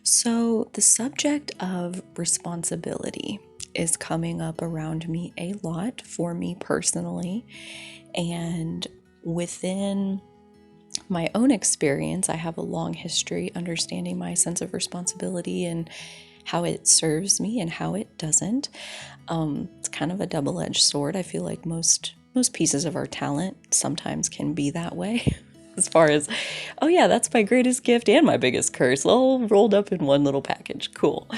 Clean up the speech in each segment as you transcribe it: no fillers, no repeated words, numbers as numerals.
So, the subject of responsibility is coming up around me a lot for me personally. And within my own experience, I have a long history understanding my sense of responsibility and how it serves me and how it doesn't. It's kind of a double-edged sword. I feel like most pieces of our talent sometimes can be that way. As far as, oh yeah, that's my greatest gift and my biggest curse, all rolled up in one little package. Cool.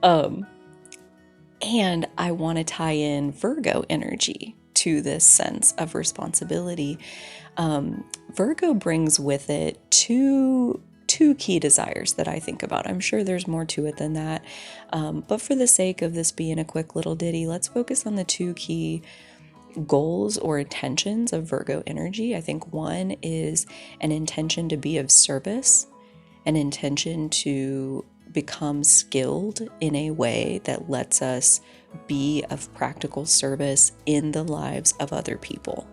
And I want to tie in Virgo energy to this sense of responsibility. Virgo brings with it two key desires that I think about. I'm sure there's more to it than that, but for the sake of this being a quick little ditty, let's focus on the two key goals or intentions of Virgo energy. I think one is an intention to be of service, an intention to become skilled in a way that lets us be of practical service in the lives of other people.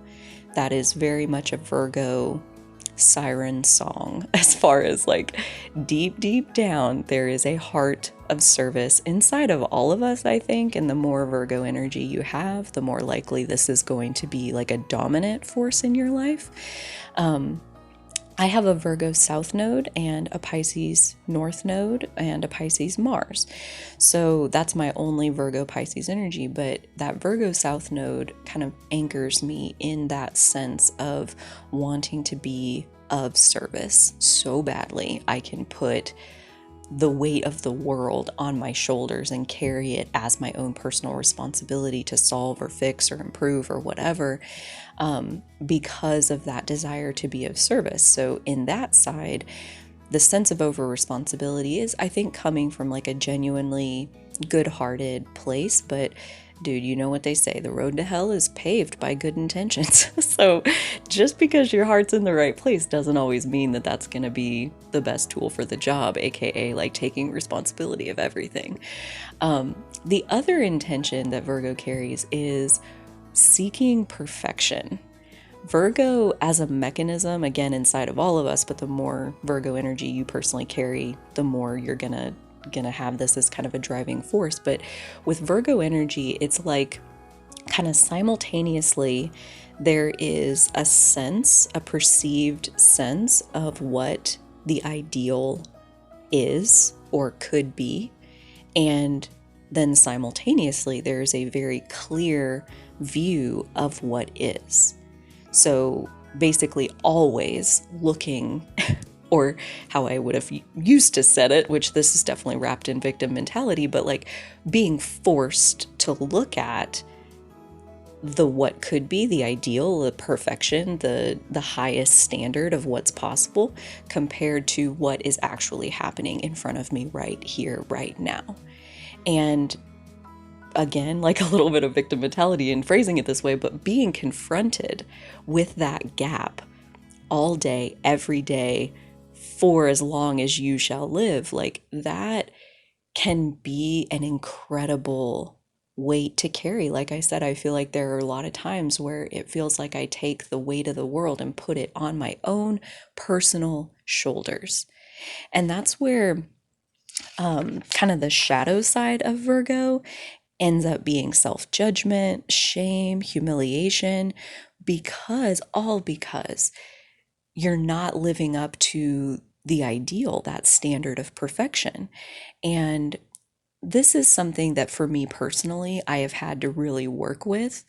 That is very much a Virgo siren song. As far as like deep down, there is a heart of service inside of all of us, I think. And the more Virgo energy you have, the more likely this is going to be like a dominant force in your life. I have a Virgo South node and a Pisces North node and a Pisces Mars. So that's my only Virgo Pisces energy, but that Virgo South node kind of anchors me in that sense of wanting to be of service so badly. I can put the weight of the world on my shoulders and carry it as my own personal responsibility to solve or fix or improve or whatever, because of that desire to be of service. So in that side, the sense of over responsibility is, I think, coming from like a genuinely good-hearted place. But dude, you know what they say, the road to hell is paved by good intentions. So just because your heart's in the right place doesn't always mean that that's going to be the best tool for the job, aka like taking responsibility of everything. The other intention that Virgo carries is seeking perfection. Virgo as a mechanism, again, inside of all of us, but the more Virgo energy you personally carry, the more you're gonna have this as kind of a driving force. But with Virgo energy, it's like kind of simultaneously there is a sense, a perceived sense of what the ideal is or could be, and then simultaneously there's a very clear view of what is. So basically always looking, or how I would have used to set it, which this is definitely wrapped in victim mentality, but like being forced to look at the what could be, the ideal, the perfection, the highest standard of what's possible compared to what is actually happening in front of me right here, right now. And again, like a little bit of victim mentality in phrasing it this way, but being confronted with that gap all day, every day, for as long as you shall live, like that can be an incredible weight to carry. Like I said, I feel like there are a lot of times where it feels like I take the weight of the world and put it on my own personal shoulders. And that's where kind of the shadow side of Virgo ends up being self-judgment, shame, humiliation, all because you're not living up to the ideal, that standard of perfection. And this is something that for me personally, I have had to really work with.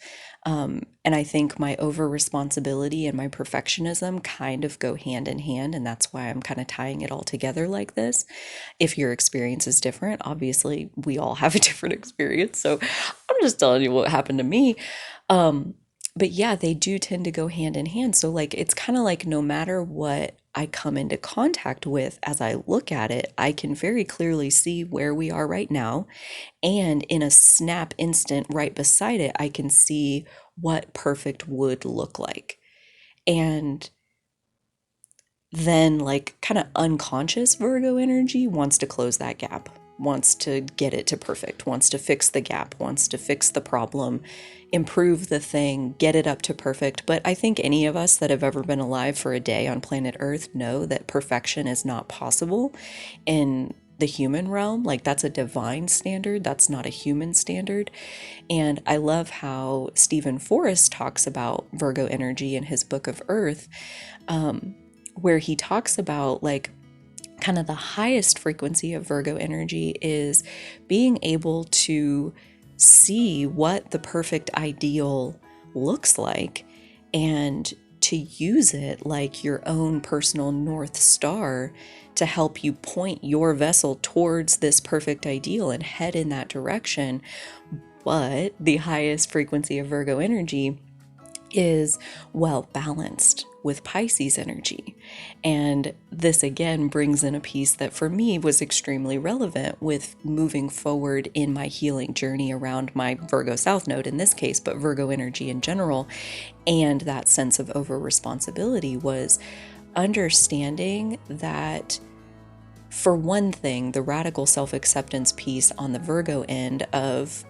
And I think my over responsibility and my perfectionism kind of go hand in hand. And that's why I'm kind of tying it all together like this. If your experience is different, obviously we all have a different experience. So I'm just telling you what happened to me. But yeah, they do tend to go hand in hand. So like it's kind of like no matter what I come into contact with as I look at it, I can very clearly see where we are right now. And in a snap instant right beside it, I can see what perfect would look like. And then like kind of unconscious Virgo energy wants to close that gap, wants to get it to perfect, wants to fix the gap, wants to fix the problem, improve the thing, get it up to perfect. But I think any of us that have ever been alive for a day on planet Earth know that perfection is not possible. And the human realm. Like that's a divine standard. That's not a human standard. And I love how Stephen Forrest talks about Virgo energy in his book of Earth, where he talks about like kind of the highest frequency of Virgo energy is being able to see what the perfect ideal looks like and to use it like your own personal North Star to help you point your vessel towards this perfect ideal and head in that direction. But the highest frequency of Virgo energy is well balanced with Pisces energy. And this again brings in a piece that for me was extremely relevant with moving forward in my healing journey around my Virgo South Node in this case, but Virgo energy in general. And that sense of over responsibility was understanding that, for one thing, the radical self-acceptance piece on the Virgo end of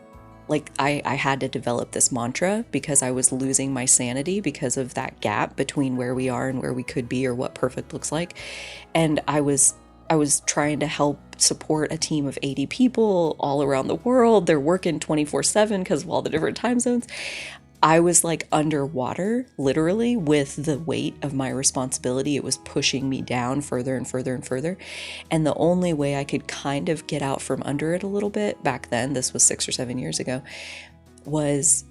like I had to develop this mantra because I was losing my sanity because of that gap between where we are and where we could be or what perfect looks like. And I was trying to help support a team of 80 people all around the world. They're working 24/7 because of all the different time zones. I was like underwater, literally, with the weight of my responsibility. It was pushing me down further and further and further. And the only way I could kind of get out from under it a little bit back then, this was 6 or 7 years ago, was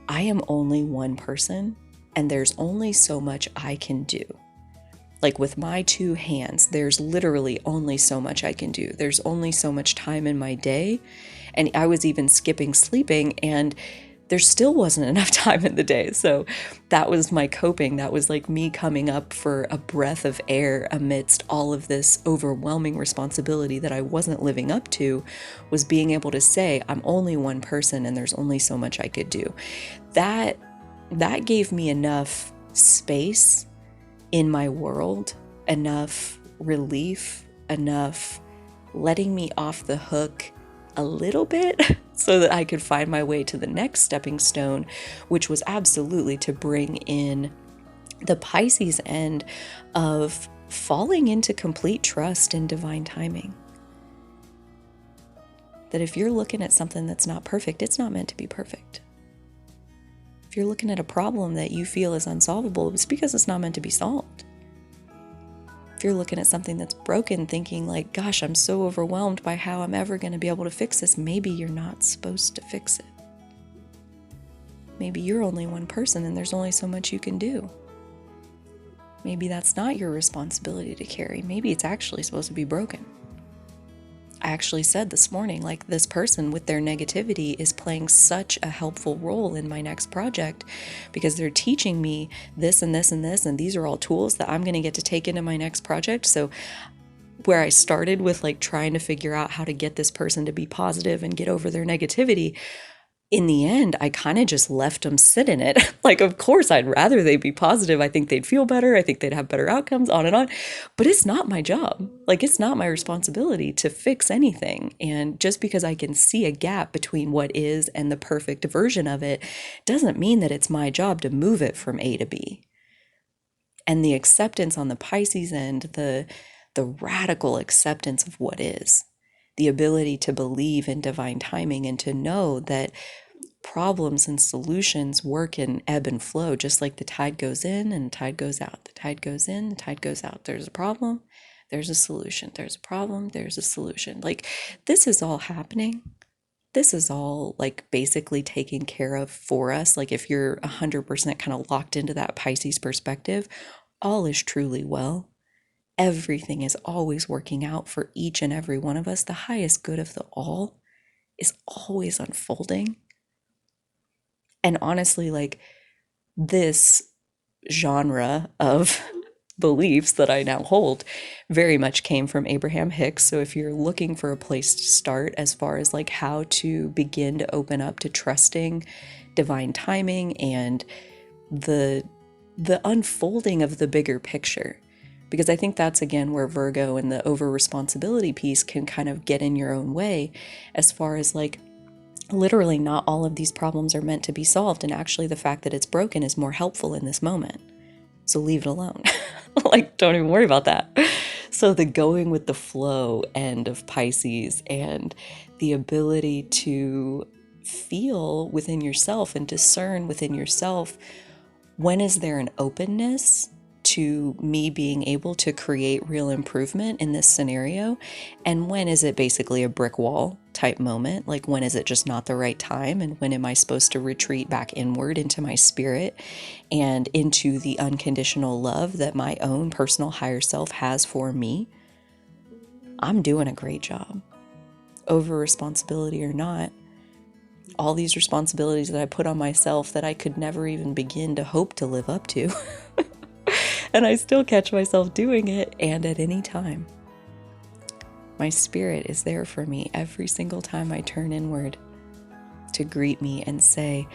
I am only one person and there's only so much I can do. Like with my two hands, there's literally only so much I can do. There's only so much time in my day. And I was even skipping sleeping, and there still wasn't enough time in the day. So that was my coping. That was like me coming up for a breath of air amidst all of this overwhelming responsibility that I wasn't living up to, was being able to say, I'm only one person and there's only so much I could do. That gave me enough space in my world, enough relief, enough letting me off the hook a little bit so that I could find my way to the next stepping stone, which was absolutely to bring in the Pisces end of falling into complete trust in divine timing. That if you're looking at something that's not perfect, it's not meant to be perfect. If you're looking at a problem that you feel is unsolvable, it's because it's not meant to be solved. If you're looking at something that's broken, thinking like, gosh, I'm so overwhelmed by how I'm ever going to be able to fix this, maybe you're not supposed to fix it. Maybe you're only one person and there's only so much you can do. Maybe that's not your responsibility to carry. Maybe it's actually supposed to be broken. I actually said this morning, like, this person with their negativity is playing such a helpful role in my next project because they're teaching me this and this and this, and these are all tools that I'm going to get to take into my next project. So where I started with like trying to figure out how to get this person to be positive and get over their negativity, in the end, I kind of just left them sit in it. Like, of course, I'd rather they be positive. I think they'd feel better. I think they'd have better outcomes, on and on. But it's not my job. Like, it's not my responsibility to fix anything. And just because I can see a gap between what is and the perfect version of it doesn't mean that it's my job to move it from A to B. And the acceptance on the Pisces end, the radical acceptance of what is, the ability to believe in divine timing and to know that problems and solutions work in ebb and flow, just like the tide goes in and the tide goes out. The tide goes in, the tide goes out. There's a problem, there's a solution. There's a problem, there's a solution. Like, this is all happening. This is all like basically taken care of for us. Like, if you're 100% kind of locked into that Pisces perspective, all is truly well. Everything is always working out for each and every one of us. The highest good of the all is always unfolding. And honestly, like, this genre of beliefs that I now hold very much came from Abraham Hicks. So if you're looking for a place to start as far as like how to begin to open up to trusting divine timing and the unfolding of the bigger picture, because I think that's again where Virgo and the over responsibility piece can kind of get in your own way, as far as like, literally not all of these problems are meant to be solved, and actually the fact that it's broken is more helpful in this moment. So leave it alone. Like, don't even worry about that. So the going with the flow end of Pisces and the ability to feel within yourself and discern within yourself, when is there an openness to me being able to create real improvement in this scenario? And when is it basically a brick wall type moment? Like, when is it just not the right time? And when am I supposed to retreat back inward into my spirit and into the unconditional love that my own personal higher self has for me? I'm doing a great job. Over responsibility or not, all these responsibilities that I put on myself that I could never even begin to hope to live up to. And I still catch myself doing it, and at any time. My spirit is there for me every single time I turn inward to greet me and say,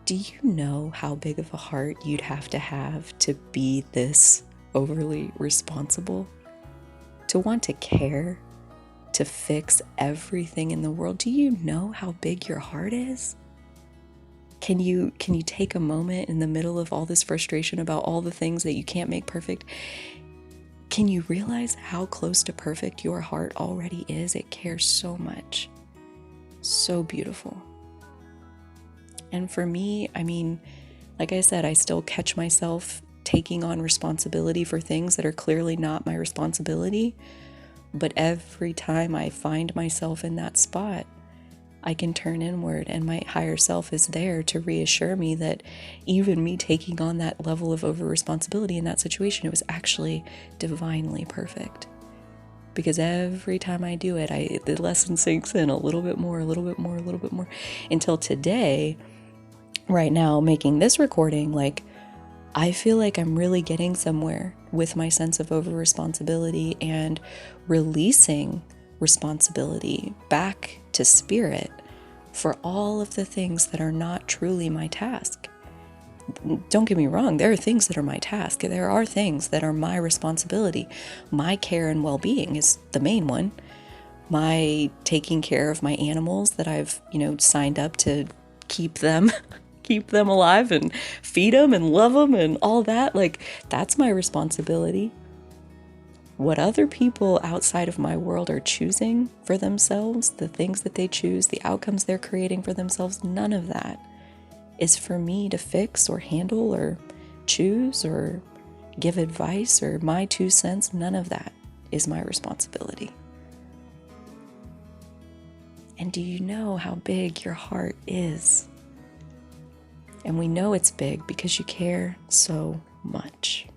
do you know how big of a heart you'd have to be this overly responsible? To want to care, to fix everything in the world. Do you know how big your heart is? Can you take a moment in the middle of all this frustration about all the things that you can't make perfect? Can you realize how close to perfect your heart already is? It cares so much. So beautiful. And for me, I mean, like I said, I still catch myself taking on responsibility for things that are clearly not my responsibility. But every time I find myself in that spot, I can turn inward, and my higher self is there to reassure me that even me taking on that level of over responsibility in that situation, it was actually divinely perfect. Because every time I do it, the lesson sinks in a little bit more, a little bit more, a little bit more, until today, right now, making this recording, like, I feel like I'm really getting somewhere with my sense of over responsibility and releasing responsibility back to spirit for all of the things that are not truly my task. Don't get me wrong, there are things that are my task. There are things that are my responsibility. My care and well-being is the main one. My taking care of my animals that I've, signed up to keep them alive and feed them and love them and all that. Like, that's my responsibility. What other people outside of my world are choosing for themselves, the things that they choose, the outcomes they're creating for themselves, none of that is for me to fix or handle or choose or give advice or my 2 cents. None of that is my responsibility. And do you know how big your heart is? And we know it's big because you care so much.